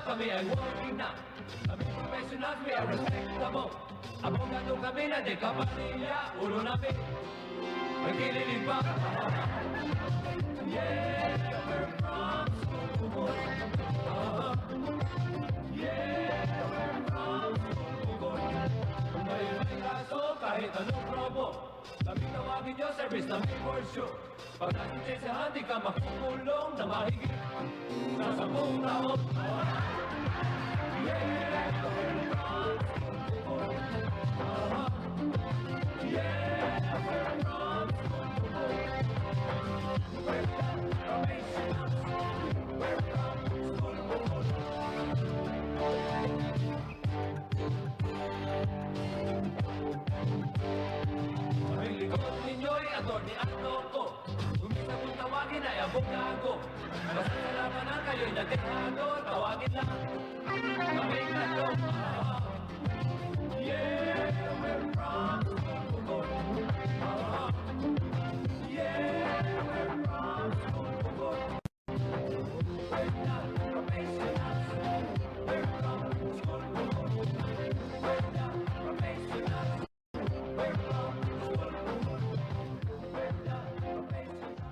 kami ay working na. Kami professionals, we are respectable. Abogado kami na de kapamilya, ulo namin may kililig pa. Yeah, we're from Sugod. Yeah, we're from Sugod. May kaso kahit anong probo, kami tawagin nyo, service na may for sure. Pag natin di ka makukulong na mahigit sa 10 taon. Yeah, we're from Sugod. Yeah, we're from Sugod. We're from Probationals. We're from Sugod. Kaming likod ninyo'y Atty. Anoko. Umisa kung tawagin ay abogado. Basta sa labanan kayo'y natihado, tawagin lang kaming tatlo. Yeah, we're from Sugod. Yeah, we're from Sugod. We're not professionals. We're from Sugod. We're not professionals. We're from Sugod. We're not professionals.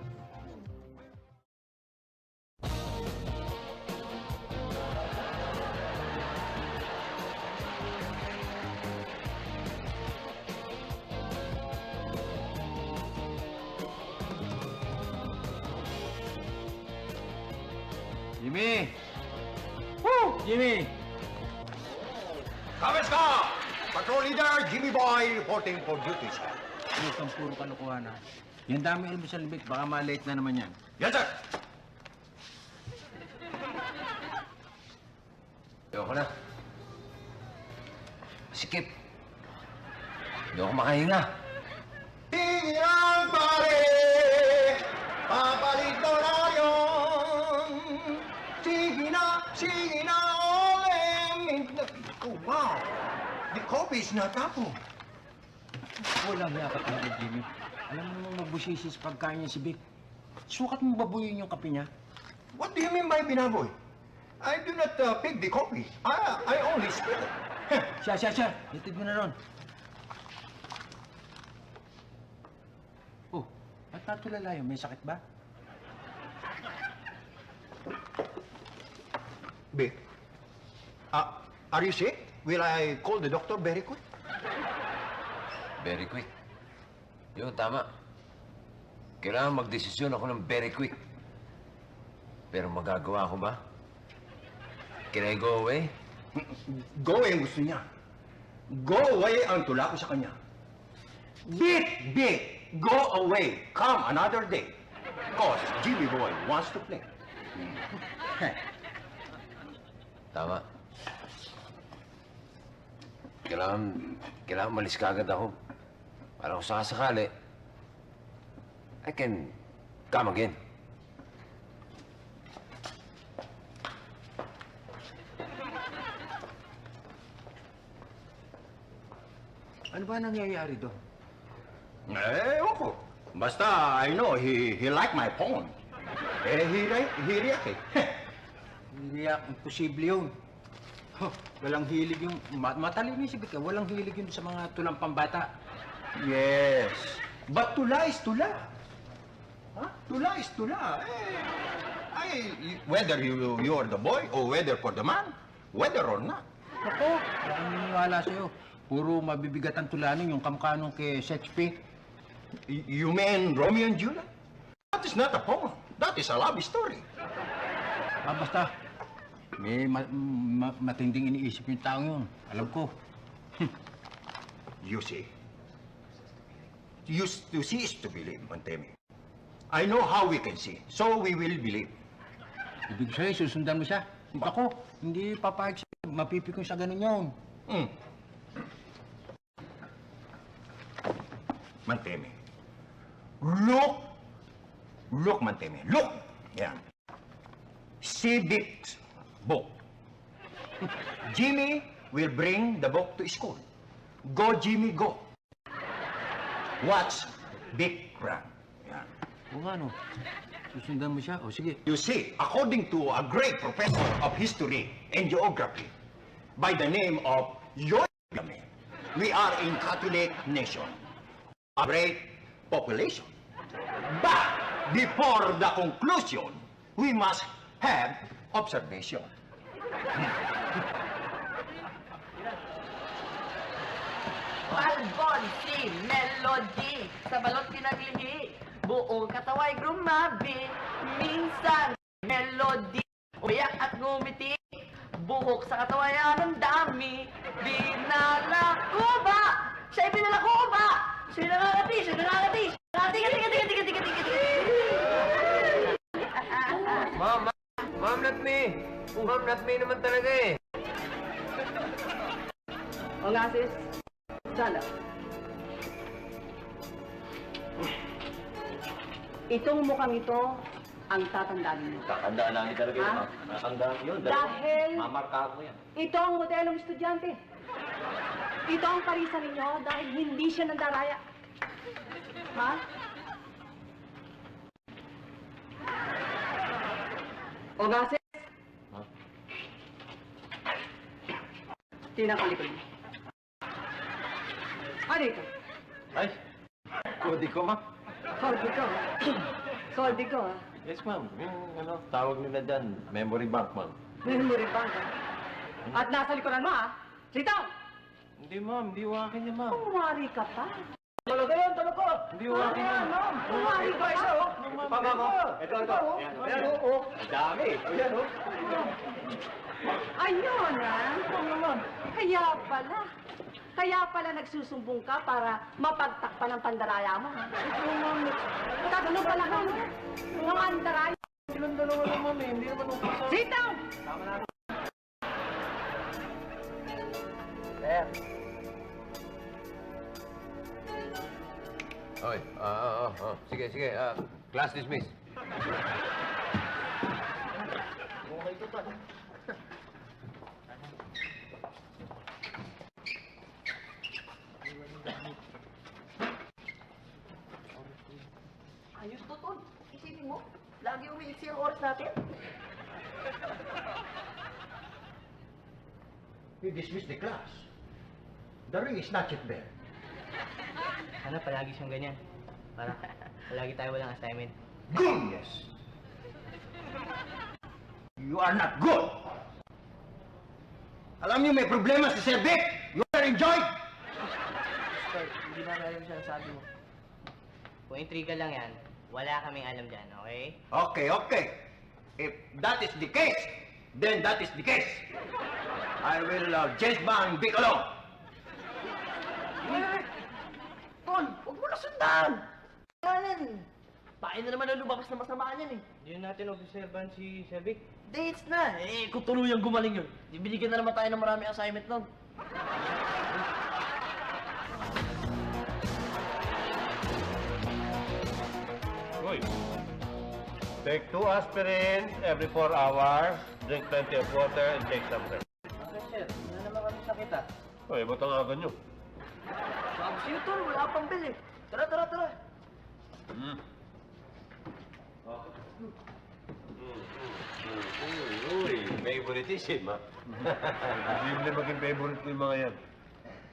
Jimmy! Woo! Jimmy! Kamusta? Patrol Leader Jimmy Boy reporting for duty, sir. Huwag kang puro kalokohan, ha? Yan dami alam mo sa libit, baka ma-late na naman yan. Yes, sir. Ayoko na. Masikip. Hindi ako makahinga. Sige lang, pare! Papalito na yun! Sige na, ole! Oh, wow! The coffee is not apple. Walang yakap na Jimmy. Alam mo naman magbusisi sa pagkain niya si Vic. Sukat mo babuyin yung kape niya. What do you mean by binaboy? I do not pick the coffee. I only spill it. Siya. Litid mo na ron. Oh, ba't natulala yun? May sakit ba? Vic, are you sick? Will I call the doctor very quick? Very quick. Yun, tama. Kailangan magdesisyon ako ng very quick. Pero magagawa ko ba? Can I go away? Go away ang gusto niya. Go away ang tula ko sa kanya. Vic! Go away. Come another day. Because Jimmy Boy wants to play. Tama. Kailangan malis ka agad ako. Para kung sakasakali, I can come again. Ano ba nangyayari doon? Ewan ko. Basta, I know, he liked my poem. He react eh. Hindi imposible yun. Huh, walang hilig yung... Matalino yung si Vic, walang hilig yun sa mga tulang pambata. Yes. But tula is tula. Huh? Tula is tula. Whether you are the boy or whether for the man, whether or not. Ako, wala kang naniniwala sa'yo. Puro mabibigat ang tulanin yung kamkanong kay Shakespeare. You mean Romeo and Juliet? That is not a poem. That is a love story. Basta, may matinding iniisip yung taong yun. Alam ko. You see? To see is to believe, Montemi. I know how we can see, so we will believe. Ibig sabihin, susundan mo siya. Ako, hindi papayag siya. Mapipikon sa ganun yun. Montemi. Look, Montemi. Look! Yan. See Vic's book. Jimmy will bring the book to school. Go, Jimmy, go. Watch Vic run. Yan. Oo nga, no. Susundan mo siya? O sige. You see, according to a great professor of history and geography by the name of Yoyame, we are in Catholic nation, a great population. But before the conclusion, we must have observation. Balbon si Melody, sa balot pinaglihi, buong kataway grumabi, minsan Melody, umiyak at ngumiti, buhok sa katawayan ang dami, dinala ko ba? Siya'y pinala ko ba? Siya'y nangangati, siya'y nangangati, tiga. Ma'am, not me. Ma'am, not me naman talaga eh. O nga sis, sana. Itong mukhang ito ang tatandaan mo. Tatandaan namin talaga yun, Ha? ma'am. Tatandaan ko yun. Dahil Mamarka ko yan. ito ang modelong estudyante. Ito ang parisa ninyo dahil hindi siya nandaraya. Ha? O gases? Ha? Tingnan ko likod mo. Ano ito? Ay, kodi ko, ma'am. Soldi ko. Soldi ko, ha? Yes, ma'am. Yung tawag nila dyan, memory bank, ma'am. Memory bank, ha? At nasa likuran mo, ha? Sit down! Hindi, ma'am. Hindi wakin niya, ma'am. Kumari ka pa. Talaga yun, talaga. Hindi wakin niya. Ma'am, kumari ka pa. Ito. Ayan, oh. Ang dami. Ayan, oh. Ayun, ha? Kaya pala. Kaya pala nagsusumbong ka para mapagtakpan ang pandaraya mo, ha? Tatlo pala ka, no? Mga pandaraya. Silang dalawa naman eh. Hindi naman upo sa... Sit down! Sir. Oy, sige. Class dismiss. Okay to, pa. Ayos to, Tol. Isipin mo, lagi umiiksi ang oras natin. You dismiss the class. The ring is not yet there. Sana palagi siyang ganyan. Para palagi tayo walang assignment. Goodness! You are not good! Alam niyo may problema si Sir Vic! You are enjoyed! Start, hindi na alam siya sabi mo. Kung intriga lang yan, wala kaming alam dyan, okay? Okay. If that is the case, then that is the case. I will just ban Vic alone. Tol, huwag mo na sundan! Kanan! Tayo na naman ang lumabas na masama niyan, eh. Hindi natin observan si Vic. Dates na! Eh, kung tuluyang gumaling yun, ibinigyan na naman tayo ng maraming assignment nun. Uy. Take 2 aspirin every 4 hours, drink plenty of water, and take some rest. Okay, sir. Wala naman kami sakit, ah. Uy, ba't ang aga nyo? Sabi sa'yo, Tol, wala pang bill, eh. Tara. Uy, favoritism, ha? Posible maging favorite ko yung mga yan.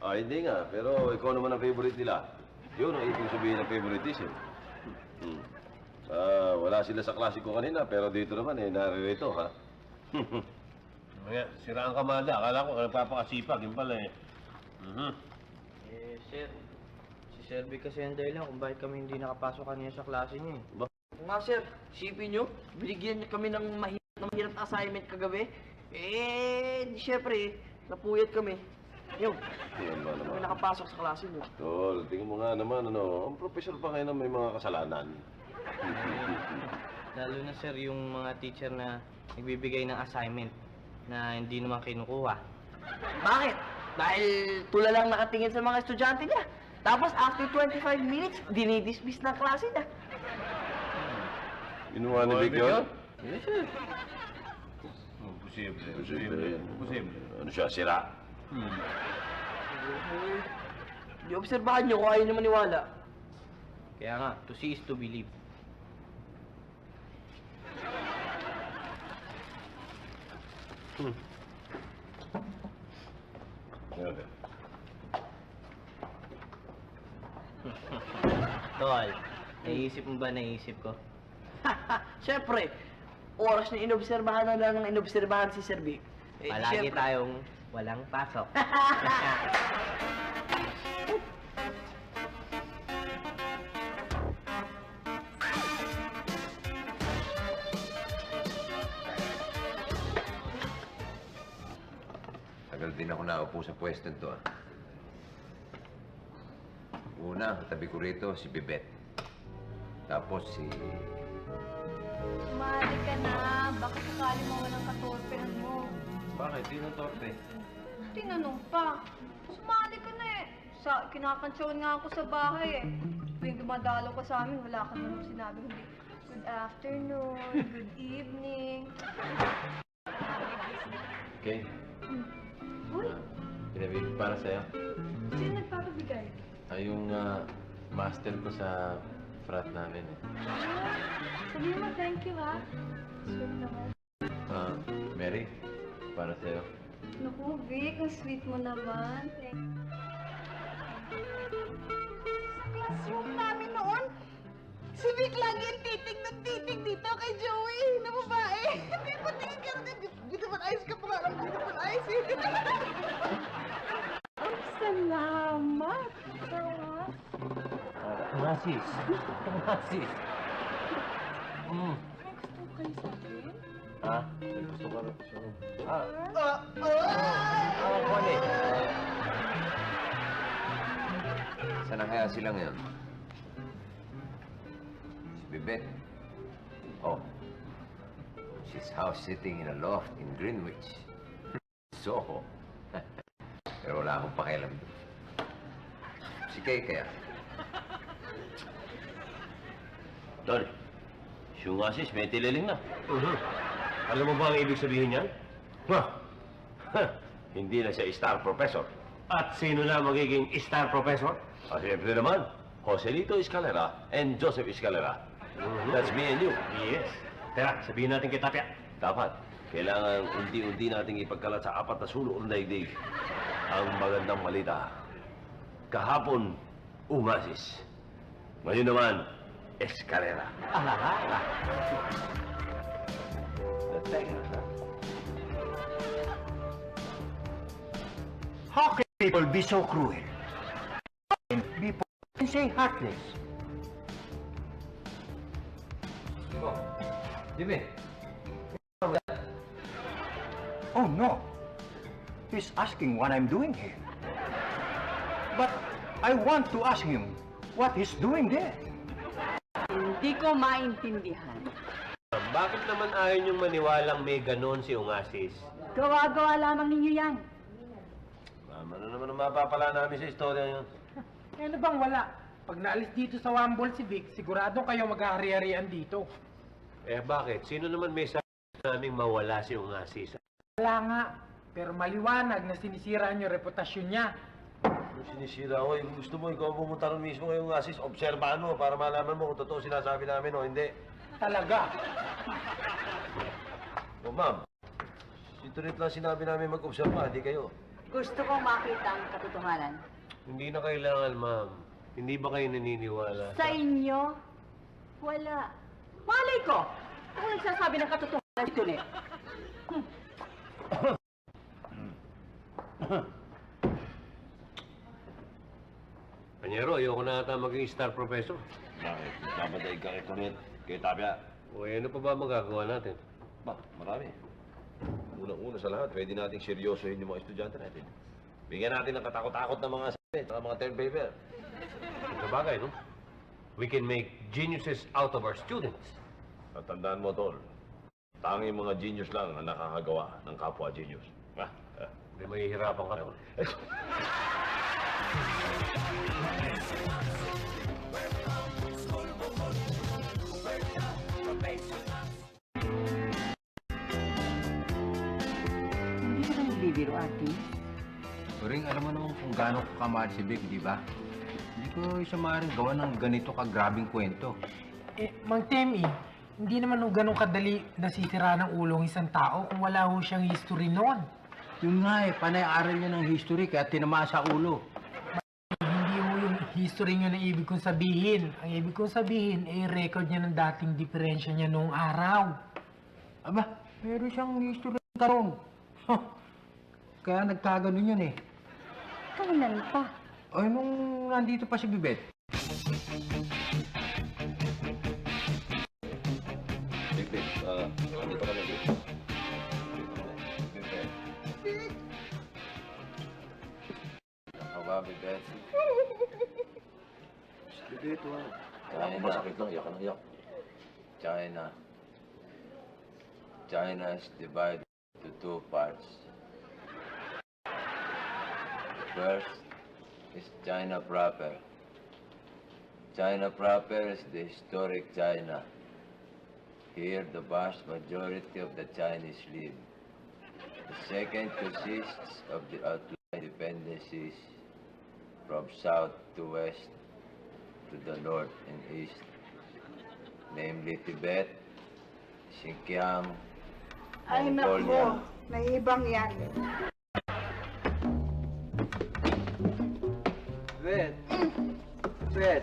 Ah, hindi nga. Pero ikaw naman ang favorite nila. Yun ang ibig sabihin ng favoritism. Wala sila sa klase ko kanina, pero dito naman, naririto, ha? Mga, siraan ka mada. Akala ko nagpapakasipag. Yun pala eh. Eh, sir. Si Sir Vic kasi ang dahilan kung bakit kami hindi nakapasok kanina sa klase niya, eh. Oo nga, sir. Isipin nyo, binigyan niyo kami ng mahirap na assignment kagabi. Eh, syempre, napuyat kami. Yung, Yan ba kami naman? nakapasok sa klase mo. Tol, tingnan mo nga naman, ang professor pa ngayon na may mga kasalanan. Lalo na, sir, yung mga teacher na nagbibigay ng assignment na hindi naman kinukuha. Bakit? Dahil tula lang nakatingin sa mga estudyante niya. Tapos after 25 minutes, dinidismiss ng klase niya. Ginawa ni Vic yun? Yes, sir. Posible. Ano siya, sira? Di obserbahan niyo kung ayaw niyo maniwala. Kaya nga, to see is to believe. Grabe. Tol, naisip mo ba naisip ko? Siyempre, oras na inobserbahan na lang ng inobserbahan si Sir Vic. Palagi tayong walang pasok. Tagal din ako naupo sa pwesto nito, ah. Una, katabi ko rito, si Bibet. Tapos si... Sumali ka na. Baka sakali mo walang katorpehan mo. Bakit? Di ng torpe. Tinanong pa. Sumali ka na eh. Kinakantsawan nga ako sa bahay eh. Tuwing dumadalo ka sa amin, wala ka naman sinabi. Hindi, good afternoon, good evening. Okay. Uy, Pinabibig para sa'yo. sino nagpapabigay? Ay, yung master ko sa frat namin eh. Sabihin mo, thank you ha. Sweet naman. Mary, para sa'yo. Naku, Vic, ang sweet mo naman. Thank you. Sa classroom namin noon, si Vic lagi ang titig ng titig dito kay Joey na babae. Hindi pa tingin ka rin. Dito man ayos ka pa nga. Dito man ayos eh. Salamat. Salamat. Masis. Masis. May gusto kayo sa akin? Ha? May gusto ka rin siya. Ako eh. Saan na kaya sila ngayon? Si Bibet. Oh. She's house sitting in a loft in Greenwich. Soho. Pero wala akong pakialam doon. Si Kay kaya? Tol, yung asis may tililing na. Alam mo ba ang ibig sabihin niyan? Hindi na siya star professor. At sino na magiging star professor? Siyempre naman, Joselito Escalera and Joseph Escalera. That's me and you. Yes. Tara, sabihin natin kay Tapia. Dapat. Kailangan unti-unti nating ipagkalat sa apat na sulok ng daigdig ang magandang balita. Kahapon, umasis. Ngayon naman, Escalera. The tenga, ha? How can people be so cruel? How can people say heartless? Oh. Bibet. Oh, no. He's asking what I'm doing here. But I want to ask him what he's doing there. Hindi ko maintindihan. Bakit naman ayaw niyong maniwalang may ganon si Ongasis? Gawa-gawa lamang ninyo yan. Ano naman ang mapapala namin sa istorya yun? Ano bang wala? Pag naalis dito sa Wambol si Vic, sigurado kayo mag-ahari-harian dito. Eh bakit? Sino naman may sabi naming mawala si Ongasis? Wala nga, pero maliwanag na sinisira niyo reputasyon niya. Kung sinisira ko, kung gusto mo, ikaw pumunta rin mismo ngayong asis, obserbahan mo para malaman mo kung totoo sinasabi namin o hindi. Talaga. O ma'am, si Turit lang sinabi namin mag-obserba, hindi kayo. Gusto kong makita ang katotohanan. Hindi na kailangan, ma'am. Hindi ba kayo naniniwala? Sa inyo, wala. Malay ko! Ako nagsasabi ng katotohanan dito ulit. Panyero, ayoko na ata maging star professor. Bakit? Dapat ka kay Turit, kay Tapia. O ano pa ba magagawa natin? Ba, marami. Unang-una sa lahat, pwede nating seryosohin yung mga estudyante natin. Bigyan natin ng katakot-takot na mga sabi, at mga term paper. Sa bagay, no? We can make geniuses out of our students. At tandaan mo, Tol, tanging mga genius lang ang nakakagawa ng kapwa genius. Hindi mahihirapan ka, tol. Hindi ka nagbibiro, ate. Turing, alam mo naman kung gaano ko kamahal si Vic, di ba? Hindi ko siya maaaring gawa ng ganito kagrabing kwento. Mang Temi, hindi naman ho ganun kadali nasisira ng ulong isang tao kung wala ho siyang history noon. Yun nga eh, panay-aral niya ng history kaya tinama sa ulo. Hindi ho yung history niyo na ibig kong sabihin. Ang ibig kong sabihin ay record niya ng dating diferensya niya noong araw. Aba, meron siyang history karon. Kaya nagkaganon yun eh. Kailan pa? O nung nandito pa si Bibet. Big, nandito ka na dito. Ako ba, Bibet? Dito, Kaya ko masakit lang, iyak ka ng iyak. China is divided into two parts. First is China proper. China proper is the historic China. Here, the vast majority of the Chinese live. The second consists of the outlying dependencies from south to west to the north and east, namely Tibet, Xinjiang, Ay, Mongolia. nako. Naibang yan. Bet,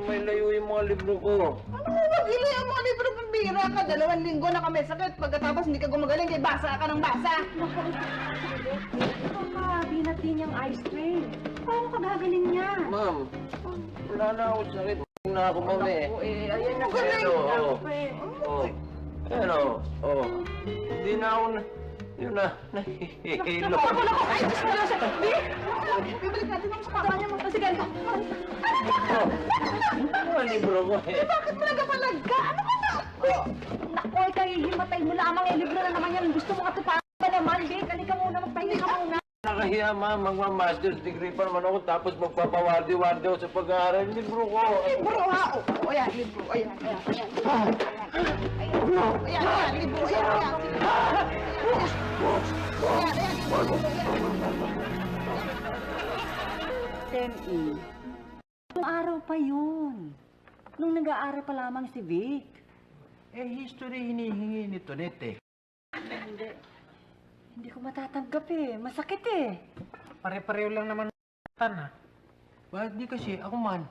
may layo yung mga libro ko. Ano mo ba? Gila yung mga libro pambira ka. 2 linggo na kami sakit. Pagkatapos hindi ka gumagaling, kaya basa ka ng basa. Baka binati niyang ice tray. Paano ka gagaling niya? Ma'am, wala na ako sakit. Huwag na ako, ma'am eh. Ayan na galing. Hindi na ako na... Yun na, nahihilo. Naku, ay, Diyos na lang siya. Di! Bibalik natin ang sakata niya. Sige, ano? Ano libro ko eh? Bakit mo nagapalaga? Ano ka na? Naku, ikaw hihimatay mo lamang yung libro na naman yan. Gusto mo katuparan ba naman, Vic? Halika muna, magpahinga ka muna. Nakahiya, ma'am. Magmamaster's degree pa naman ako tapos magpapawardi-wardi ako sa pag-aaral. Libro ko. Libro, ha? O, ayan, libro. Ayan. Ayan, libro. Ayan. Temi, nung araw pa yun. Nung nag-aaral pa lamang si Vic. Eh, history hinihingi ni Tonet eh. Hindi ko matatanggap eh. Masakit eh. Pare-pareho lang naman ha. Bakit di kasi ako man?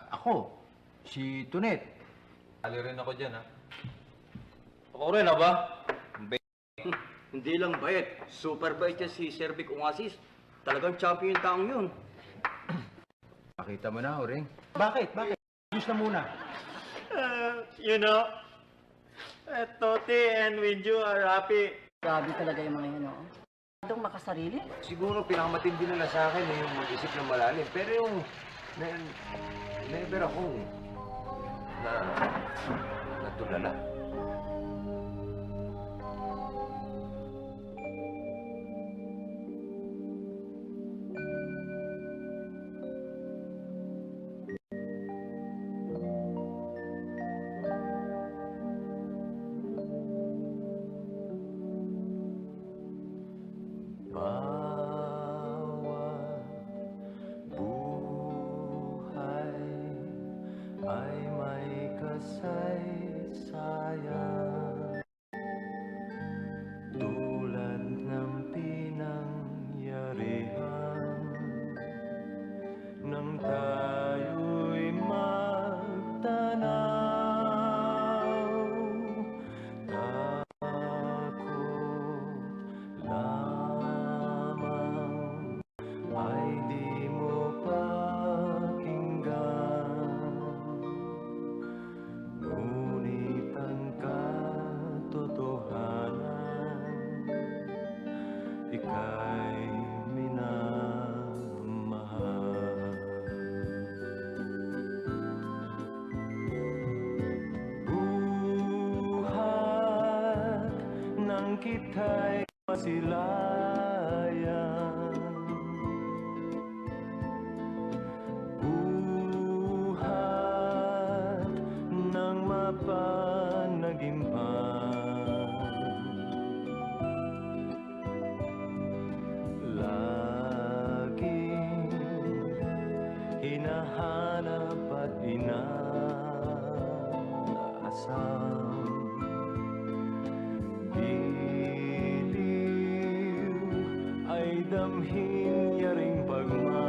Ako. Si Tonet. Ali rin ako dyan, ha? Ako rin, ba? Hindi lang bait. Super bait niya si Sir Vic Ongasis. Talagang champion yung taong yun. Nakita mo na, Oreng. Bakit? Diyos na muna. You know, Toti and Winju are happy. Grabe talaga yung mga yan, oh. Masyadong makasarili. Siguro pinakamatindi nila sa akin eh, yung mag-isip ng malalim. Pero yung... never akong... natulala. Bawat buhay ay may kasaysayan tulad ng pinangyarihan nang tayo'y magtanaw. Ay di mo pakinggan, ngunit ang katotohanan, ika'y minamahal. Buhat nang kita'y masilayan, buhat ng mapanaginpan, laging hinahanap at inaasam. damhin niya ring pagmamahal.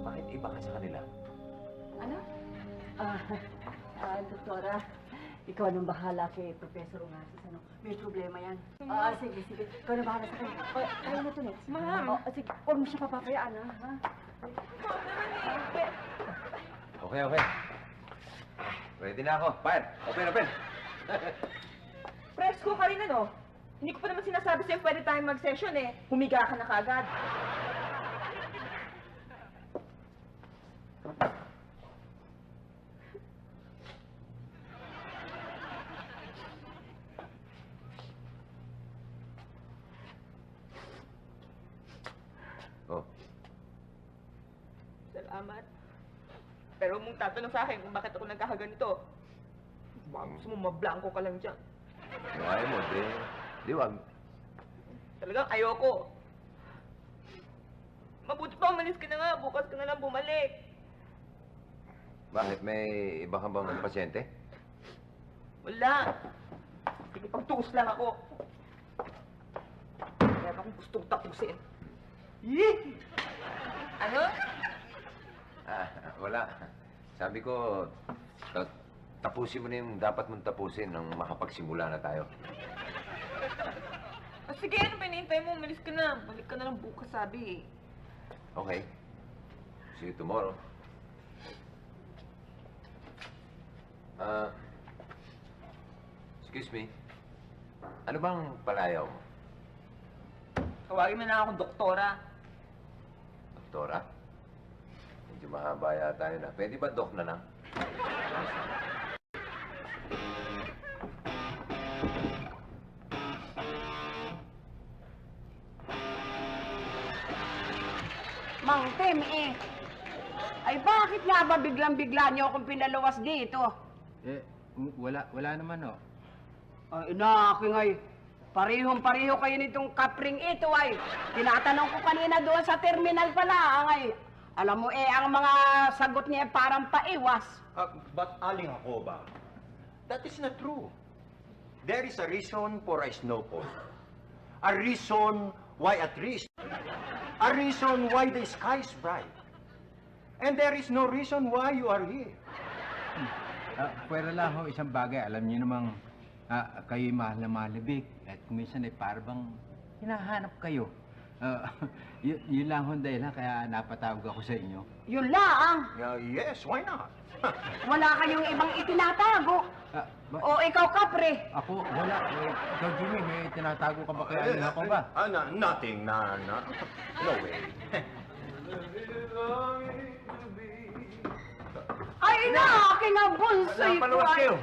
Bakit iba ka sa kanila? Ano? Doktora, ikaw nang bahala kay Professor Onassis, ano? May problema yan. Sige. Ikaw nang bahala sa kanya. Ayaw na to, Nets. Ma'am. Sige, huwag mo siya papapayaan, ha? Okay. Ready na ako. Fire! Open! Presko ka rin, ano? Hindi ko pa naman sinasabi sa'yo pwede tayong mag-session eh. Humiga ka na kagad. Oh, Salamat. Pero mong tatanong sa akin kung bakit ako nagkakaganito. Baka gusto mo mablangko ka lang dyan. kung ayaw mo, di wag. Talagang ayoko. Mabuti pa umalis ka na nga. Bukas ka na lang bumalik. Bakit? May iba ka bang pasyente? Wala. Sige, pagtuos lang ako. Meron akong gustong tapusin. Yee! Ano? Wala. Sabi ko, tapusin mo na yung dapat mong tapusin nang makapagsimula na tayo. Sige, ano ba hinihintay mo? Umalis ka na. Balik ka na lang bukas, sabi eh. Okay. See you tomorrow. Excuse me. Ano bang palayaw mo? Tawagin mo na akong doktora. Doktora? Medyo mahaba yata yun. Pwede ba dok na lang? Mang Tim, ay bakit nga ba biglang-bigla niyo akong pinaluwas dito? Wala naman, oh. Ay, inaking ay, parehong-pareho kayo nitong kapring ito ay. Tinatanong ko kanina doon sa terminal pala, ay. Alam mo ang mga sagot niya parang paiwas. But aling ako ba? That is not true. There is a reason for a snowfall. A reason why a tree is... A reason why the sky is bright. And there is no reason why you are here. Pwera lang ho, isang bagay. Alam niyo namang kayo'y mahal na malibig. At minsan ay parang hinahanap kayo. Yun lang ho dahil kaya napatawag ako sa inyo. Yun lang. Yes, why not? Wala kayong ibang itinatago. O ikaw, kapre. Ako, wala. Ikaw, Jimmy, may tinatago ka ba kaya ako ba? Nothing, no way. Ay, inaakin ang bunsoy ko Napaluwas ay. kayo.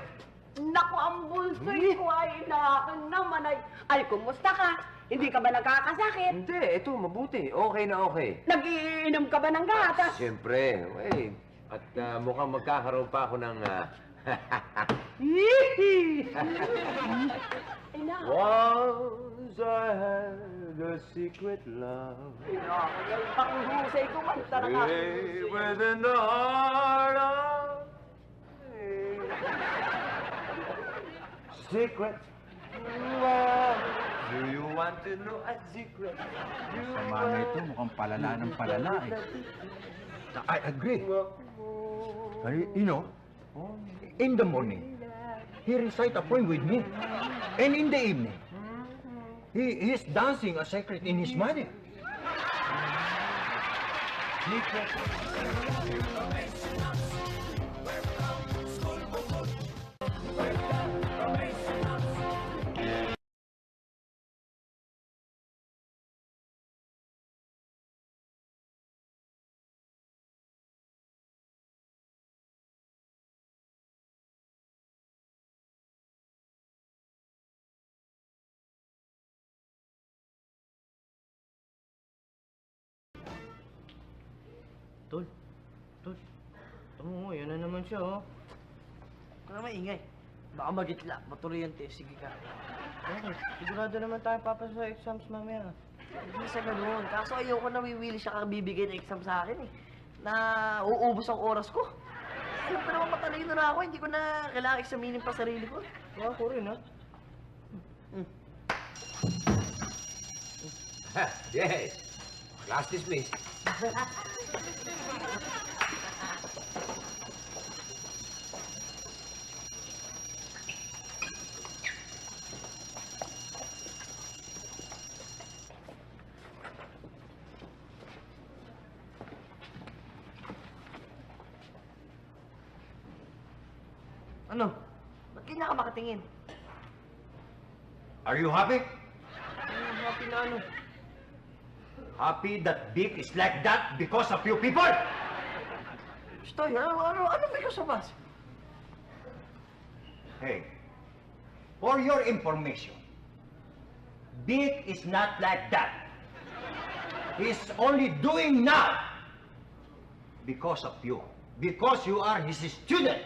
Naku, ang bunsoy ko ay inaakin naman ay. Ay, kumusta ka? Hindi ka ba nagkakasakit? Hindi, ito, mabuti. Okay na okay. Nagiinom ka ba ng gatas? Siyempre, at mukhang magkakaroon pa ako ng... Once I had a secret love. Pakuhusay ko man talaga. Within the heart of me. Secret love. Do you want to know a secret? Sama na ito, mukhang palala ng palala eh. I agree. You know, in the morning, he recite a poem with me. And in the evening, he is dancing a secret in his mind. Tol, tamo mo, yan na naman siya, oh. Huwag ka na maingay. Baka magitla, matuloy yung test. Sige ka. Okay, sigurado naman tayo papasa sa exams mamaya. Hindi sa ganun. Kaso ayoko na wiwili siya kakabibigay ng exam sa akin eh. Na uubos ang oras ko. Siyempre naman matalino na ako, hindi ko na kailangan examinin pa sarili ko. Ako rin, ha? Yes. Class dismissed. Ano? Ba't di na ka makatingin? Are you happy? Happy na ano? Happy that Vic is like that because of you people? Stoy, ano because of us? Hey, for your information, Vic is not like that. He's only doing now because of you. Because you are his student.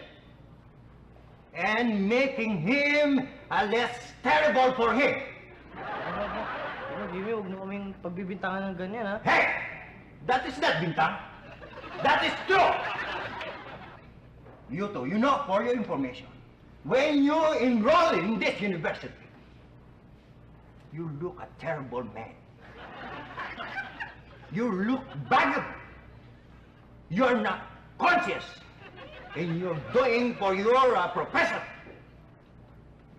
And making him less terrible for him. Jimmy, huwag mo kaming pagbibintangan ng ganyan, ha? Hey! That is not bintang. That is true. You two, you know, for your information, when you enroll in this university, you look a terrible man. You look bad. You're not conscious. And you're doing for your profession.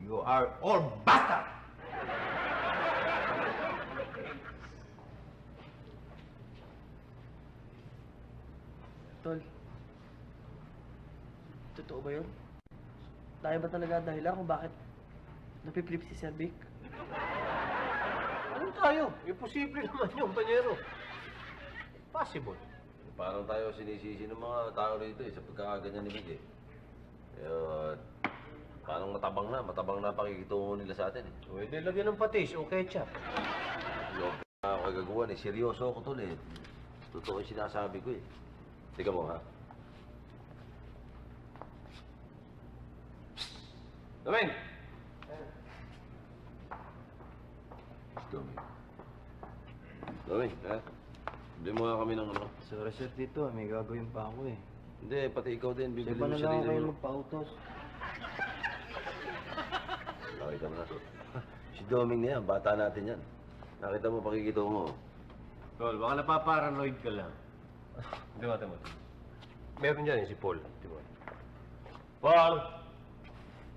You are all bastard. Tol, totoo ba yun? Tayo ba talaga dahilan kung bakit napipilip si Sir Vic? Anong tayo? Imposible naman yung panyero. Possible. Parang tayo sinisisi ng mga tao rito sa pagkakaganyan ni Vic eh. Parang matabang na pakikitungo nila sa atin eh. Pwede lagyan ng patis o ketchup. Yung kagagawan eh, seryoso ako tol eh. Totoo yung sinasabi ko eh. Tika mo ha. Domin! Domin, ha? Hindi mo nga kami ng ano. Sorry sir, dito may gagawin pa ako eh. Hindi, pati ikaw din. Bibili Iba mo na siya lang dito. kayo magpa-autos. Nakita mo na. Si Doming na yan, bata natin yan. Nakita mo, pakikita mo. Tol, baka napaparanoid ka lang. Hindi mo, tama. Meron dyan si Paul. Di ba? Paul!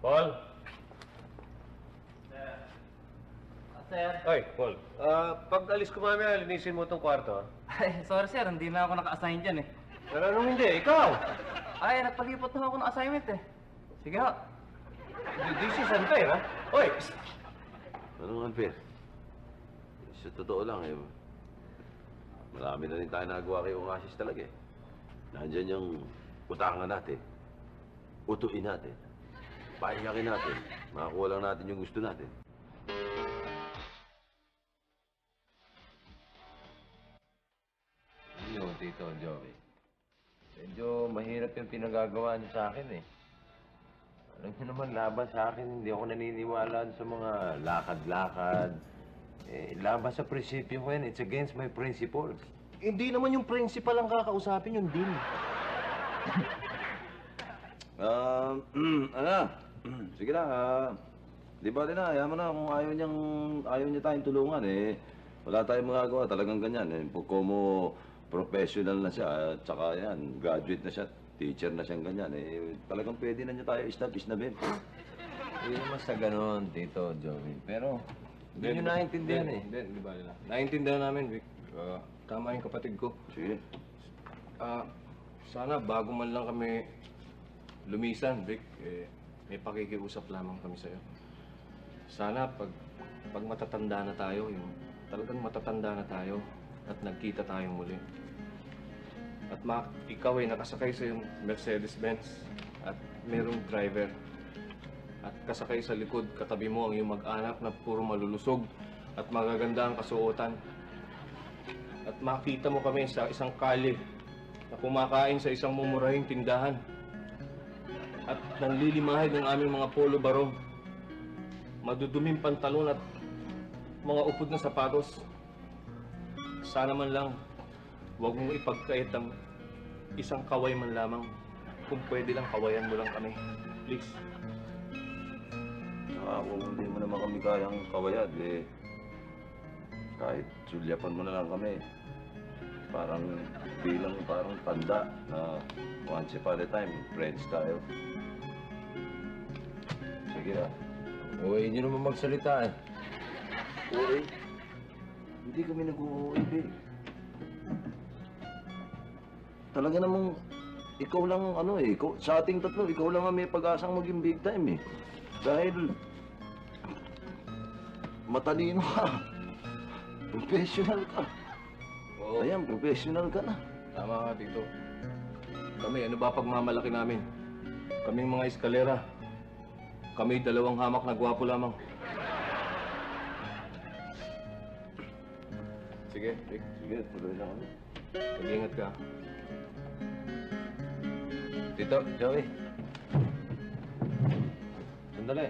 Paul! Sir. Ay, Paul. Pag alis ko mamaya, linisin mo itong kwarto, ha? Ay, sorry sir, hindi na ako naka-assign dyan eh. Pero anong hindi? Ikaw! Ay, nagpalipot na ako ng assignment eh. Sige ho. This is unfair, ha? Oy! Anong unfair? Sa totoo lang, eh. Marami na rin tayo nagawa kay Ongasis talaga, eh. Nandyan yung utangan natin. Utuin natin. Paiyakin natin. Makakuha lang natin yung gusto natin. Yung Tito Joey. Medyo mahirap yung pinagagawa niyo sa akin eh. Alam niyo naman, laban sa akin, hindi ako naniniwala sa mga lakad-lakad. Laban sa prinsipyo ko yan. It's against my principles. Hindi naman yung principal ang kakausapin, yung dean. Sige na, di ba din na, ayaw mo na kung ayaw niya tayong tulungan eh. Wala tayong magagawa, talagang ganyan eh. Como professional na siya, at saka yan, graduate na siya, teacher na siyang ganyan eh. Talagang pwede na niya tayo establish na Ben. Hindi naman sa ganon, Tito Joey. Pero, hindi niyo naiintindihan eh. Hindi ba nila? Naiintindihan namin, Vic. Tama yung kapatid ko. Sige. Sana bago man lang kami lumisan, Vic, may pakikiusap lamang kami sa'yo. Sana pag matatanda na tayo, yung talagang matatanda na tayo at nagkita tayong muli. At ikaw ay nakasakay sa yung Mercedes-Benz at merong driver. At kasakay sa likod, katabi mo ang iyong mag-anak na puro malulusog at magaganda ang kasuotan. At makita mo kami sa isang kalye na kumakain sa isang mumurahing tindahan. At nanlilimahid ng aming mga polo barong, maduduming pantalon at mga upod na sapatos. Sana man lang, huwag mong ipagkait ang isang kaway man lamang. Kung pwede lang, kawayan mo lang kami. Please. Kung hindi mo naman kami kayang kawayad, eh, Kahit sulyapan mo na lang kami. Parang parang tanda na once upon a time, friends tayo. Sige na. Uy, hindi naman magsalita eh. Uy, hindi kami nag-uuwi, Vic. Talaga namang ikaw lang sa ating tatlo, ikaw lang ang may pag-asang maging big time eh. Dahil matalino ka. Professional ka. Oo. Ayan, professional ka na. Tama ka, Tito. Kami, ano ba pagmamalaki namin? Kaming mga eskalera. Kami dalawang hamak na gwapo lamang. Sige, Rick. Sige, tuloy na kami. Mag-ingat ka. Tito, Joey. Sandali.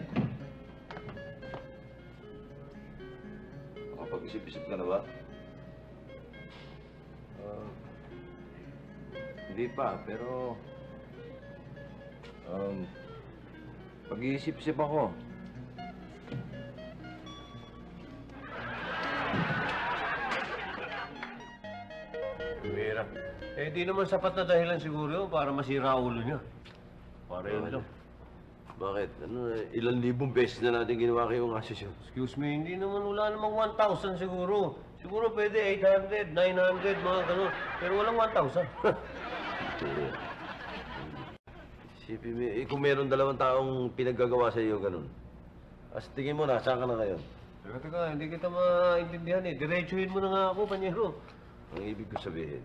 Nakapag-isip-isip ka na ba? Hindi pa, pero... pag-iisip-isip ako. Mira. Eh, di naman sapat na dahilan siguro yun para masira ulo niya. Para yun lang. Bakit? Ilan libong beses na natin ginawa kayong asis yun? Excuse me, hindi naman wala namang 1,000 siguro. Siguro pwede 800, 900, mga ganun. Pero walang 1,000. Isipin mo, kung meron dalawang taong pinaggagawa sa iyo, ganun. As tingin mo, nasaan ka na ngayon? Teka, hindi kita maintindihan eh. Diretsuhin mo na nga ako, panyero. Ang ibig ko sabihin,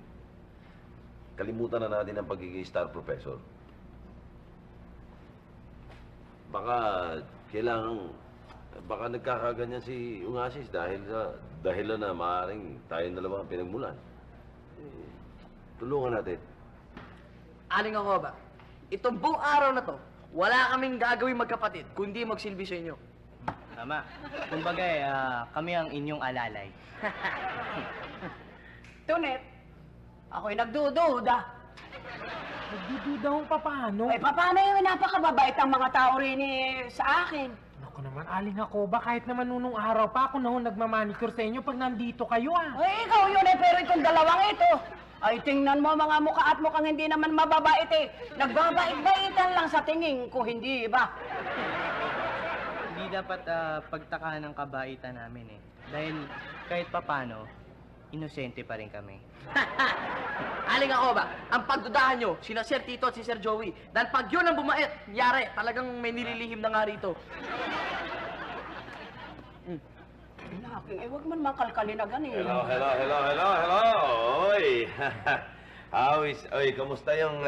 kalimutan na natin ang pagiging star professor. Baka nagkakaganyan si Ungasis dahil sa dahilan na maaaring tayong dalawa ang pinagmulan. Tulungan natin. Aling ako ba? Itong buong araw na to, wala kaming gagawin magkapatid, kundi magsilbi sa inyo. Tama. Kumbaga kami ang inyong alalay. Tunet, ako'y nagdududa. Nagdududa kung paano. Ay, paano yung napakababait ang mga tao rin sa akin? Naku naman, aling ako ba? Kahit naman nung araw pa ako na nagmamanicure sa inyo pag nandito kayo Ay, ikaw yun pero itong dalawang ito. Ay, tingnan mo mga mukha at mukhang hindi naman mababait eh. Nagbabait-baitan lang sa tingin ko, hindi ba? Hindi dapat pagtakaan ng kabaitan namin eh. Dahil kahit papano, inosente pa rin kami. Aling ako ba? Ang pagdudahan nyo, sina Sir Tito at si Sir Joey. Dahil pag yun ang bumait, yari, talagang may nililihim na nga rito. Naking, huwag man makalkalin na ganin. Hello. Oy. Oy, kamusta yung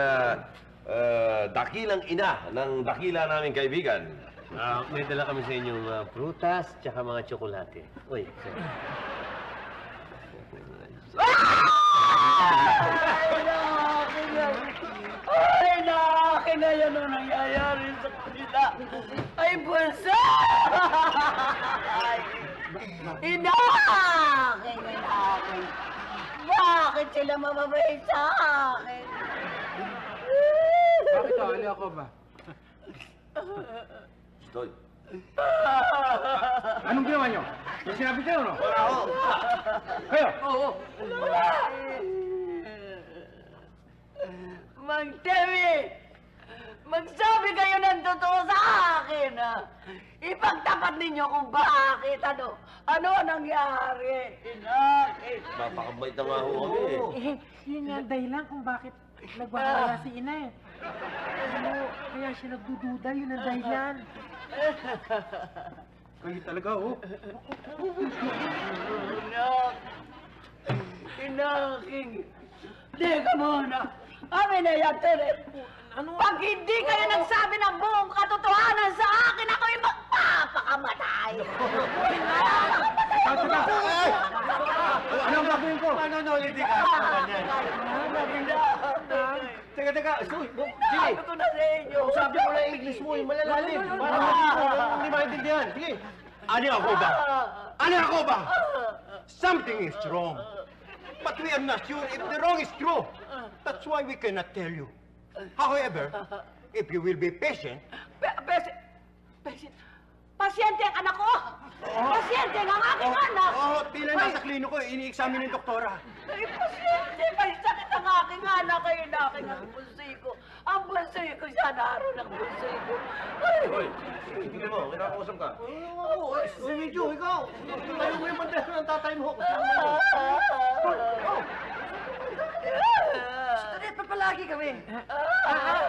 dakilang ina ng dakila naming kaibigan? May dala kami sa inyong prutas, tsaka mga tsokolate. Uy, Ay, nakin na yan ang nangyayari sa kanila. Ay, bulsa! Inakin. Bakit sila mababait sa akin? Bakit ali ako ba? Stoy. Anong ginawa niyo? May sinabi kayo, no? Wala ako. Kayo? Oo. Mang Temi! Magsabi kayo ng totoo sa akin, Ipagtapat ninyo kung bakit, ano nangyari, inakin. Mapakabait na nga ho kami eh. Yun nga ang dahilan kung bakit nagwawala si ina eh. Kaya siya nagdududa, yun ang dahilan. Kayo talaga, Inaking. Teka muna. Amin na yan, Tere. Pag hindi kayo nagsabi ng buong katotohanan sa akin, ako'y magpapakamatay. Anong gagawin ko? hindi ka. Teka. Sige. Ito na sa inyo. Sabi mo na English mo, malalalim. Para hindi maintindihan. Sige. Ano ako ba? Something is wrong. But we are not sure if the wrong is true. That's why we cannot tell you. However, if you will be patient... Patient? Pasyente ang anak ko! Pasyente ang aking anak! Oo, tila nasa kliniko eh. Ini-examine ng doktora. Ay, pasyente! May sakit ang aking anak kayo na aking bunsoy ko. Ang bunsoy ko siya naroon ang bunsoy ko. Hoy, tignan mo, kinakausap ka. Oo, medyo, ikaw. Tayo mo yung mandala ng tatay mo. Studet pa palagi kami.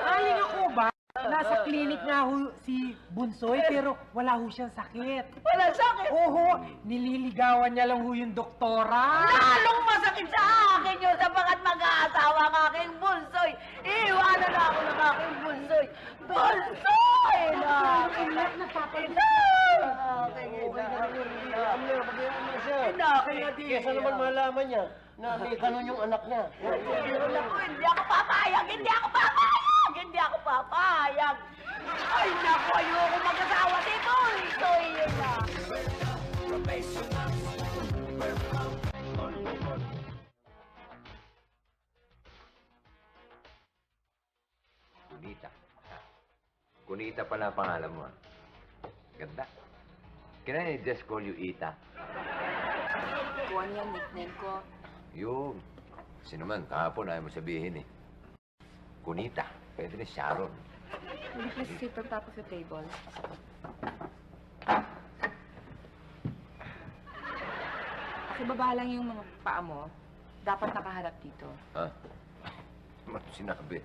Aling ako ba? Nasa clinic nga ho si Bunsoy pero wala ho siyang sakit. Wala sakit? Oo, nililigawan niya lang ho yung doktora. Lalong masakit sa akin yun sapagat mag-aasawa ang aking bunsoy. Iiwanan na ako ng aking bunsoy. Bunsoy! Kesa naman malaman niya na may ganun yung anak niya. Hindi ako papayag! Hindi ako papayag! Hindi ako papayag! Ay, naku, ayoko mag-asawa si Bunsoy! Yun na! Kunita. Kunita pala ang pangalan mo. Ganda. Can I just call you Ita? Kung ano yung nickname ko. Yun. Kasi naman, kahapon ayaw mo sabihin eh. Kunita. Pwede na Sharon. Hindi please sit on top of the table. Kasi baba lang yung mga paa mo. Dapat nakaharap dito. Ha? Ano sinabi?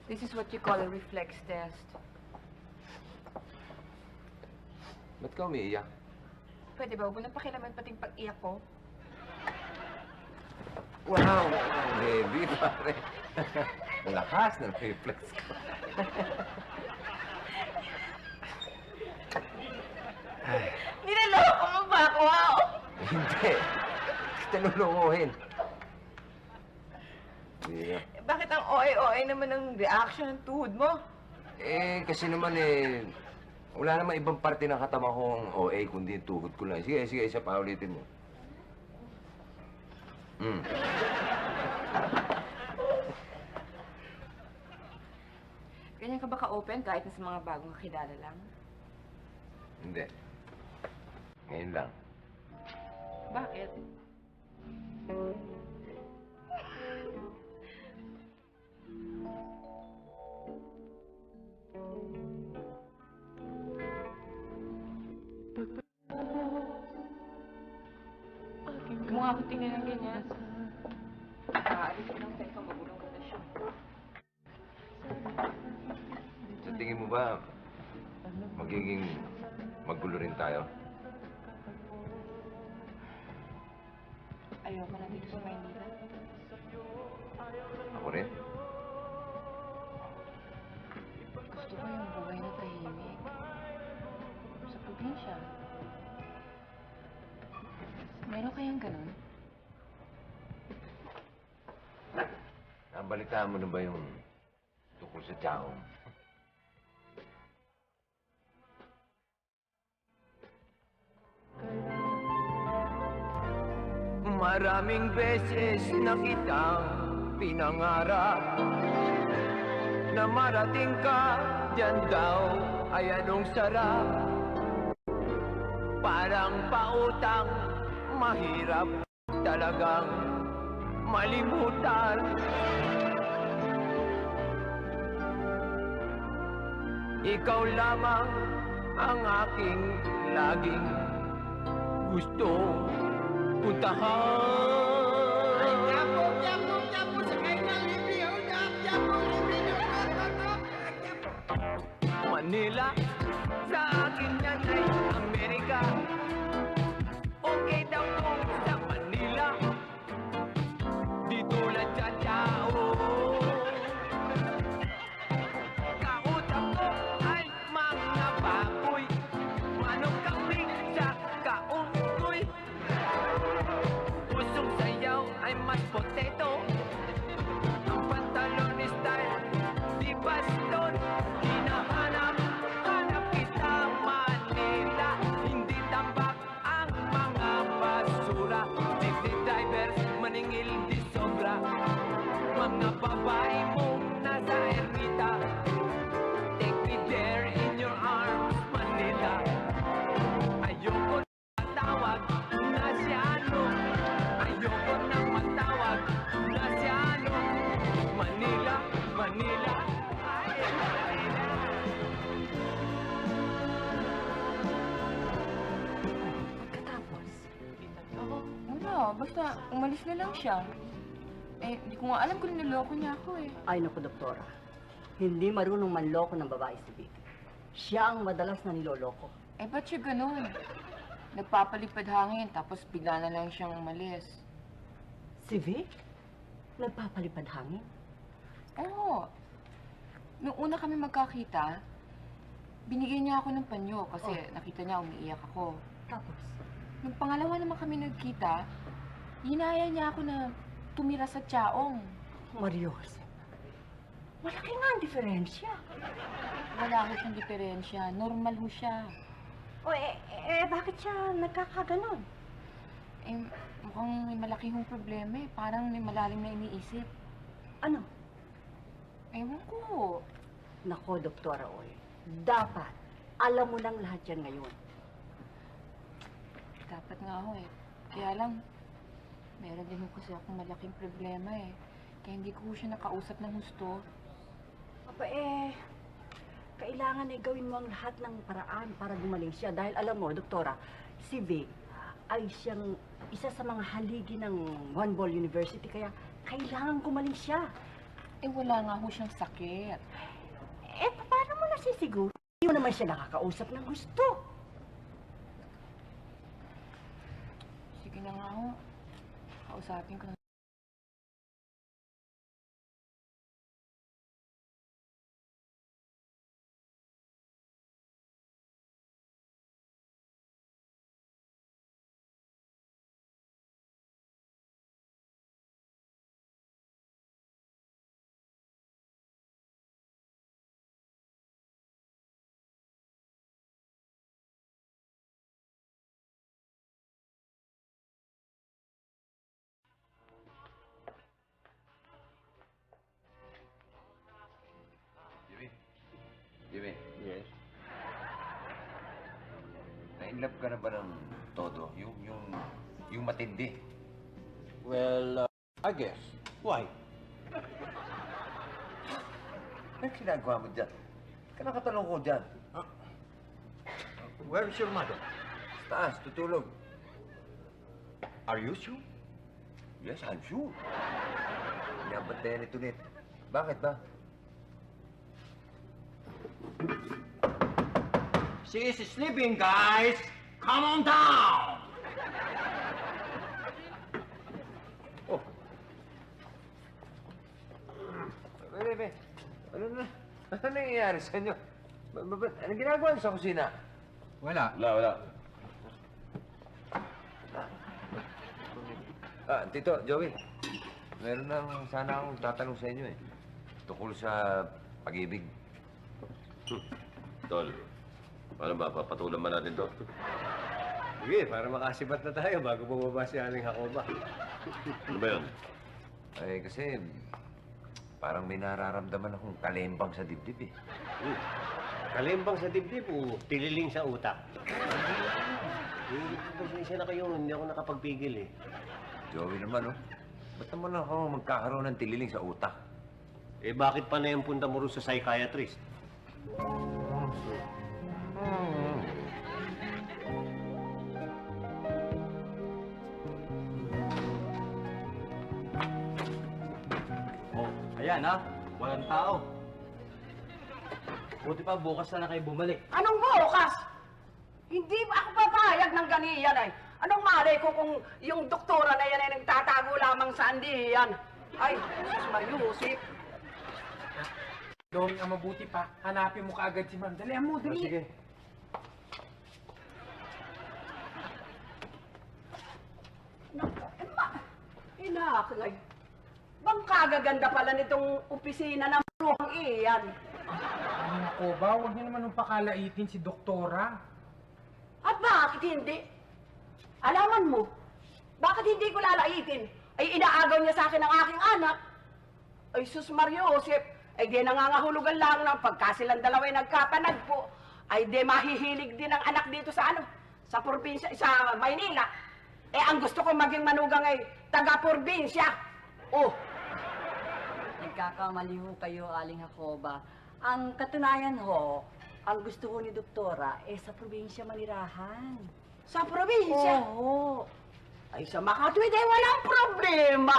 This is what you call a reflex test. Ba't ka umiiyak? Pwede ba? Huwag mo nang pakilaman pating pag-iyak ko. Wow! Ang heavy, pare. Ang lakas ng reflex ko. Niloloko mo ba ako, wow? Hindi. Kita nulunguhin. Hindi. Bakit ang OA-OA naman ang reaction ng tuhod mo? Eh, kasi naman eh, wala namang ibang parte ng katawan ko ang OA, kundi yung tuhod ko lang. Sige, sige, isa pa ulitin mo. Ganyan ka ba ka-open kahit na sa mga bagong kakilala lang? Hindi. Ngayon lang. Bakit? Huwag mo nga ako tingnan ng ganyan. Aalis ko ng teka, magulong ka na siya. Sa tingin mo ba, magiging magulo rin tayo? Ayoko na dito sa Maynila. Ako rin? Gusto ko yung buhay na tahimik. Sa probinsya. Meron kayang ganun? Nabalitaan mo na ba yung tungkol sa Chaong? Maraming beses na kitang pinangarap na marating ka dyan daw ay anong sarap. Parang pautang mahirap talagang malimutan. Ikaw lamang ang aking laging gusto puntahan. Manila, sa akin yan ay Amerika. Okay daw kung sa Manila, dito lang Chachao. Kautap ko ay mga baboy, manok kambing sa kaunggoy. Pusong sayaw ay may potato. Ang pantalon ni style, di baston. Hinahanap, hanap kita Manila. Hindi tambak ang mga basura. Taxi drivers, maningil di sobra. Mga babae mong nasa ermita. Take basta umalis na lang siya. Eh, hindi ko nga alam kung niloko niya ako eh. Ay, naku, doktora. Hindi marunong manloko ng babae si Vic. Siya ang madalas na niloloko. Eh, ba't siya ganun? Nagpapalipad hangin, tapos bigla na lang siyang umalis. Si Vic? Nagpapalipad hangin? Oo. Nung una kami magkakita, binigyan niya ako ng panyo kasi nakita niya umiiyak ako. Tapos? Nung pangalawa naman kami nagkita, hinaya niya ako na tumira sa tiyaong. Mariose, malaki nga ang diferensya. Wala ko siyang diferensya. Normal ho siya. Bakit siya nagkakaganon? Eh, mukhang may malaki hong problema eh. Parang may malalim na iniisip. Ano? Ewan ko. Nako, Doktora Oy. Dapat, alam mo lang lahat yan ngayon. Dapat nga ho eh. Kaya lang, meron din ho kasi akong malaking problema eh. Kaya hindi ko siya nakausap ng gusto. Kailangan gawin mo ang lahat ng paraan para gumaling siya. Dahil alam mo, Doktora, si Vic ay siyang isa sa mga haligi ng One Ball University. Kaya kailangan gumaling siya. Eh, wala nga ho siyang sakit. Paano mo nasisiguro? Hindi mo naman siya nakakausap ng gusto. Sige na nga ho. Kausapin ko na. Jimmy. Yes? Na-inlove ka na ba ng todo? Yung matindi? Well, I guess. Why? Anong ginagawa mo dyan? Ka nakatanong ko dyan. Where is your mother? Sa taas, tutulog. Are you sure? Yes, I'm sure. Inabantayan ito net. Bakit ba? She is sleeping, guys! Come on down! Bebe, ano nangyayari sa inyo? Anong ginagawa niyo sa kusina? Wala. Wala. Tito, Joey. Meron lang sana akong tatanong sa inyo eh. Tungkol sa pag-ibig. Tol, paano ba? Papatulan ba natin to? Sige, para makasibat na tayo bago bumaba si Aling Jacoba. Ano ba yun? Eh, kasi parang may nararamdaman akong kalembang sa dibdib eh. Kalimbang sa dibdib o tililing sa utak? Pasensya na kayo, hindi ako nakapagpigil eh. Joey naman, oh. Ba't naman ako magkakaroon ng tililing sa utak? Eh, bakit pa na yung punta mo rin sa psychiatrist? Ayan ha, walang tao. Buti pa bukas na kayo bumalik. Anong bukas? Hindi ba ako papayag ng ganiyan ay? Anong malay ko kung yung doktora na yan ay nagtatago lamang sa andiyan? Ay, Jesus Mariusip. Doon ang mabuti pa, hanapin mo kaagad si Ma'am. Dalihan mo, dali. Sige. Inakay. Bang kagaganda pala nitong opisina ng bruhang iyan. Ano ako ba? Huwag niyo naman pakalaitin si Doktora. At bakit hindi? Alaman mo, bakit hindi ko lalaitin? Ay inaagaw niya sa akin ang aking anak. Ay sus Mario Josep, ay di nangangahulugan lang ng pagka silang dalawa ay nagkapanagpo. Ay di mahihilig din ang anak dito sa sa probinsya, sa Maynila. Eh ang gusto ko maging manugang ay taga-probinsya. Oh, Nagkakamali ho kayo, Aling Jacoba. Ang katunayan ho, ang gusto ho ni Doktora, sa probinsya manirahan. Sa probinsya? Oo. Ay, sa makatwid ay walang problema.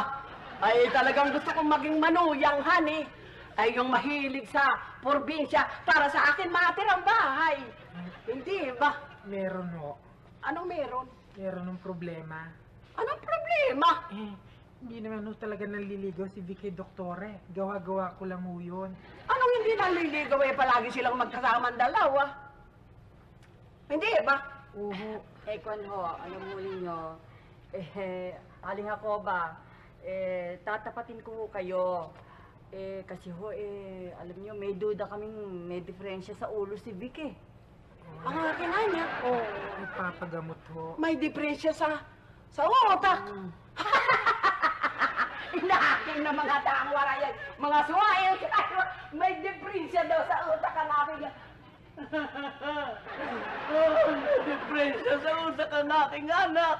Ay, talagang gusto kong maging manuyang, honey. Ay, yung mahilig sa probinsya para sa akin matirang bahay. Hindi ba? Meron ho. Anong meron? Meron ng problema. Anong problema? Hindi naman ho talaga naliligaw si Vicky Doktore. Gawa-gawa ko lang ho yun. Anong hindi naliligaw eh, palagi silang magkasamang dalawa? Hindi ba? Kwan ho, alam mo ninyo, aling ako ba, tatapatin ko ho kayo. Kasi ho, alam niyo, may duda kaming may diferensya sa ulo si Vicky. Ang akin niya. Ipapagamot ho. May diferensya sa utak. Inaking na mga tangwara yan. Mga suwail. May diferensya daw sa utak ang aking. May diferensya sa utak ang aking anak.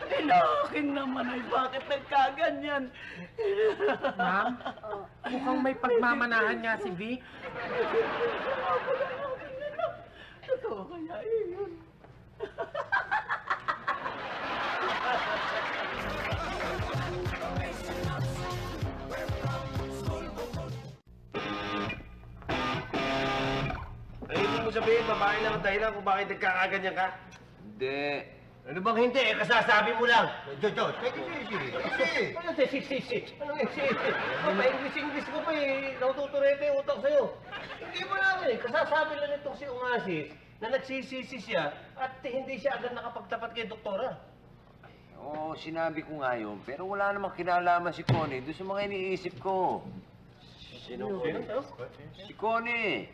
Inaking naman ay bakit nagkaganyan? Ma'am, mukhang may pagmamanahan nga si Vic. Totoo kaya yun. Ay, hindi mo sabihin, babae lang ang dahilan kung bakit nagkakaganyan ka? Hindi. Ano bang hindi? Kasasabi mo lang. Jojo, take it easy. Ano si? Ano si? Pa-English ko pa eh. Naututurete yung utak sa'yo. Hindi mo namin eh. Kasasabi lang itong si Ungasis na nagsisisi siya at hindi siya agad nakapagtapat kay doktora. Oo, sinabi ko nga yun. Pero wala namang kinalaman si Connie doon sa mga iniisip ko. Sino? Si Connie.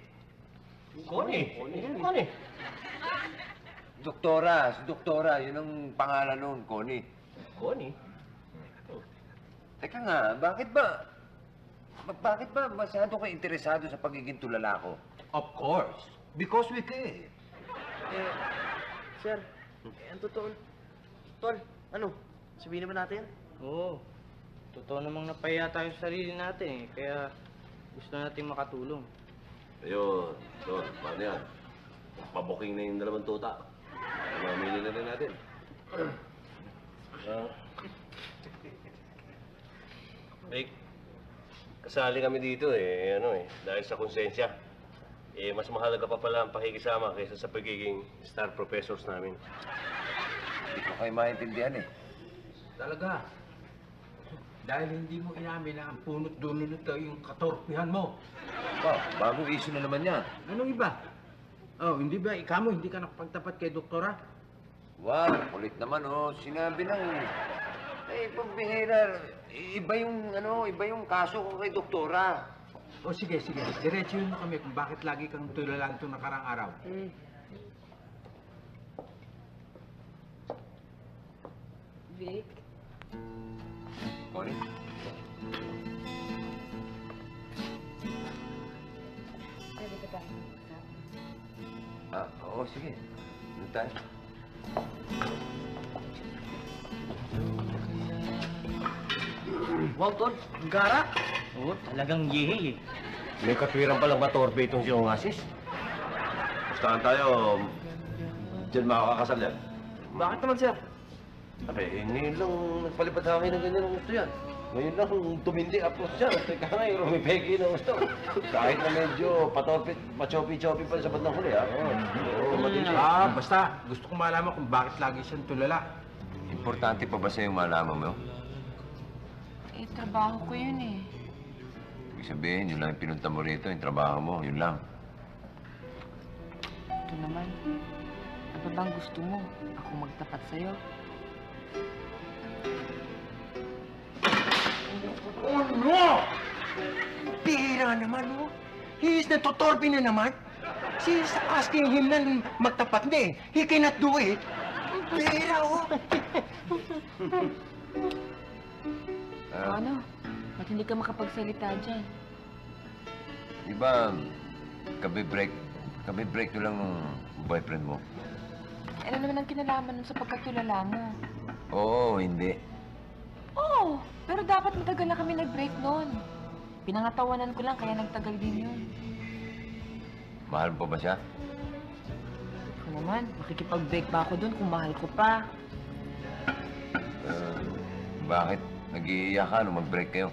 Connie? Doktora, yun ang pangalan nun, Connie. Connie? Teka nga, bakit ba masyado kayo interesado sa pagiging tulala ko? Of course, because we care. Sir, ang totoo. Tol, ano? Sabihin naman natin? Oo. Totoo namang napaya tayo sa sarili natin eh. Kaya gusto natin makatulong. Ayun, Tol, paano yan? Pabuking na yung dalawang tuta. Mamili na rin natin. Rick, kasali kami dito dahil sa konsensya. Mas mahalaga pa pala ang pakikisama kaysa sa pagiging star professors namin. Hindi ko kayo maintindihan eh. Talaga. Dahil hindi mo inamin na ang punot dulo nito yung katorpihan mo. Bagong issue na naman yan. Anong iba? Oh, hindi ba ikaw mo hindi ka nakapagtapat kay doktora? Wow, kulit naman oh. Sinabi lang pagbihira. Iba yung kaso ko kay doktora. O sige. Diretsuhin mo kami kung bakit lagi kang tulalan itong nakarang araw. Vic? Connie? Pwede ba tayo mag-usap? Oo, sige. Ano tayo? Wow, Tol. Ang gara. Oo, talagang yehe eh. May katwiran palang matorpe itong si Ongasis. Pustahan tayo, dyan makakasal yan. Bakit naman, sir? Abe, ngayon lang nagpalipad sa akin ng ganyan ang gusto yan. Ngayon lang tumindi approach siya. Teka nga, yung rumipegi na gusto. Kahit na medyo machopi-chopi pa sa bandang huli, ha? Oo, matindi. Basta gusto kong malaman kung bakit lagi siyang tulala. Importante pa ba sa'yo malaman mo? Trabaho ko yun eh. Ibig sabihin, yun lang yung pinunta mo rito, yung trabaho mo, yun lang. Ito naman. Ano ba bang gusto mo? Ako magtapat sa'yo? Oh no! Pira naman, oh. He is natutorpe na naman. She's asking him na magtapat na eh. He cannot do it. Pira, oh. Ano? Ba't hindi ka makapagsalita dyan? Di ba, kabe-break ko lang ng boyfriend mo? Ano naman ang kinalaman nun sa pagkatulala mo? Oo, hindi. Oo, pero dapat matagal na kami nag-break noon. Pinangatawanan ko lang kaya nagtagal din yun. Mahal mo pa ba siya? Ako naman, makikipag-break pa ako doon kung mahal ko pa. Bakit? Nag-iiyak ka nung mag-break kayo?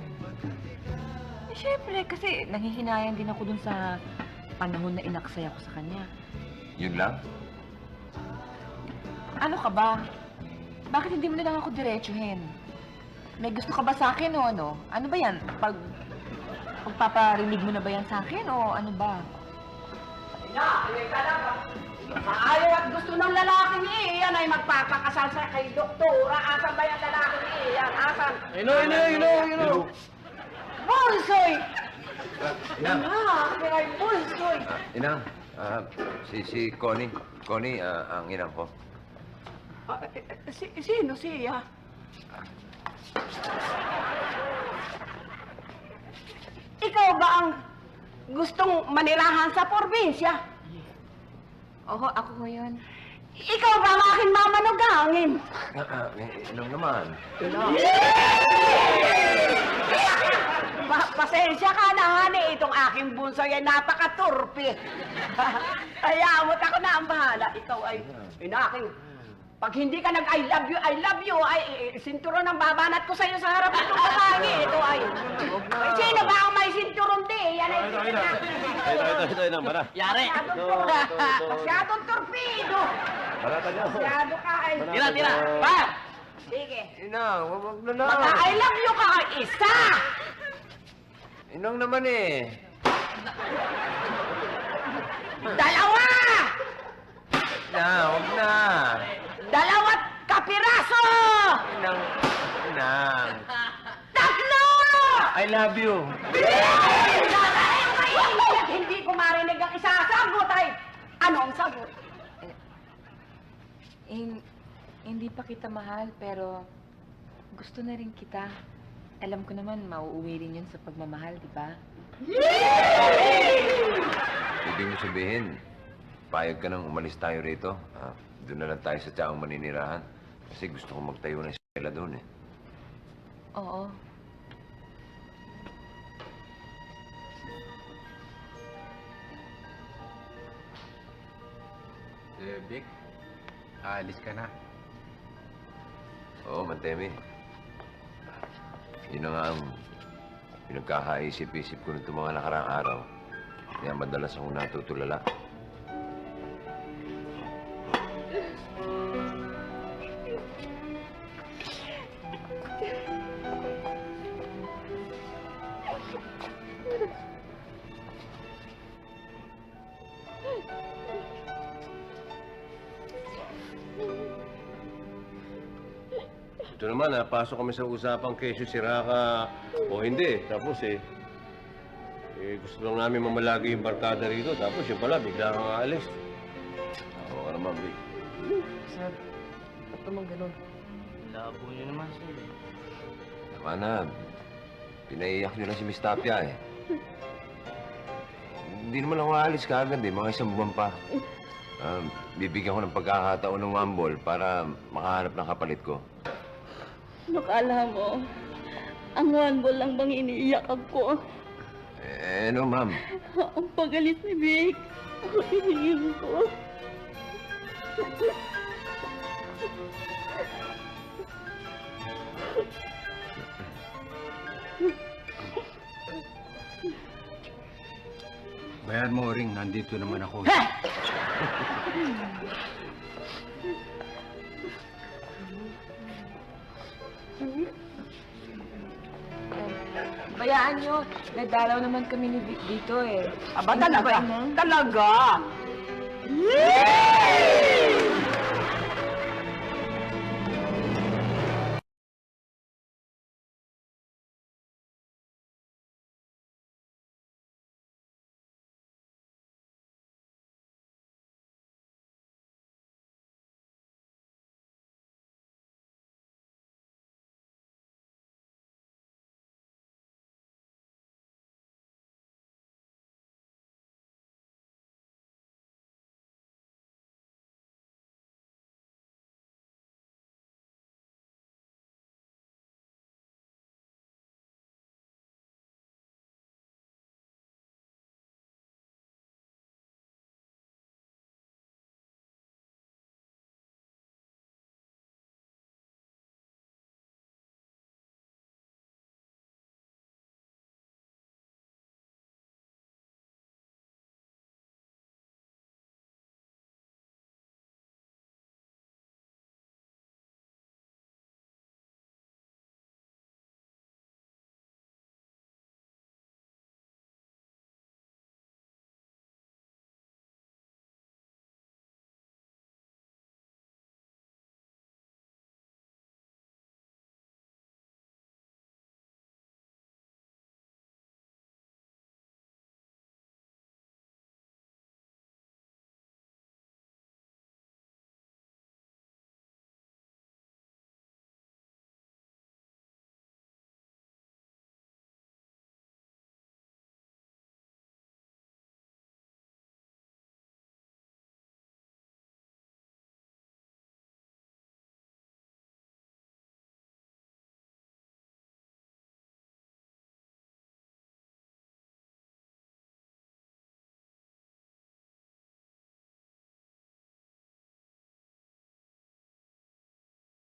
Eh, syempre, kasi nanghihinayang din ako dun sa panahon na inaksaya ko sa kanya. Yun lang? Ano ka ba? Bakit hindi mo na lang ako diretsuhin? May gusto ka ba sa akin o ano? Ano ba yan? Pagpaparinig mo na ba yan sa akin o ano ba? Ayaw at gusto ng lalaking iyan ay magpapakasal sa kay doktora. Asan ba yung lalaking iyan? Asan? Ino! Bulsoy! Inang! Ay, Bulsoy! Inang, si Connie. Connie, ang inang ko. Sino siya? Ikaw ba ang gustong manirahan sa probinsya? Oo, ako ko yun. Ikaw ba ang aking mamanugangin? Inang naman. Pasensya ka na, honey. Itong aking bunso ay napakaturpi. Ayamot ako na ang bahala. Ikaw ay aking... Pag hindi ka nag-I love you, ay sinturon ang babanat ko sa'yo sa harap itong babae. Ito ay... Sino ba ang may sinturon di? Yan ay... Ito, Inang, para. Yari! Masyadong torpedo! Paratan niyo. Masyado ka ay... Tira! Pa! Sige. Inang, wag na lang. Mag-I love you ka ay isa! Inang naman eh. Dalawa! Wag na. Dalawat kapiraso! Inang. Tatlo! I love you. Hindi ko marinig ang isasagot ay... Ano ang sagot? Hindi pa kita mahal, pero gusto na rin kita. Alam ko naman, mauuwi rin yun sa pagmamahal, di ba? Ibig mo sabihin, payag ka nang umalis tayo rito. Doon na lang tayo sa tsaong maninirahan. Kasi gusto ko magtayo ng eskwela doon eh. Oo. Vic, aalis ka na. Oo, Mantemi. Yun na nga ang pinagkakaisip-isip ko nito mga nakaraang araw. Kaya madalas ako natutulala. Ito naman, pasok kami sa usapang kesyo sira ka o hindi. Tapos gusto lang namin mamalagi yung barkada rito. Tapos yun pala, bigla kang aalis. Oo ka naman, Vic. Sir, ba't naman ganun? Labo niyo naman, sir. Tama na. Pinaiyak niyo lang si Miss Tapia eh. Hindi naman ako aalis kaagad eh. Mga isang buwan pa. Bibigyan ko ng pagkakataon ng wambol para makahanap ng kapalit ko. Ano kala mo? Ang one ball lang bang iniiyak ako? Ano, ma'am? Ang pagalit ni Vic. Ako hiningin ko. Bayan mo, Ring. Nandito naman ako. Bayaan nyo. Nadalaw naman kami ni Vic dito eh. Aba, talaga? Talaga? Yay!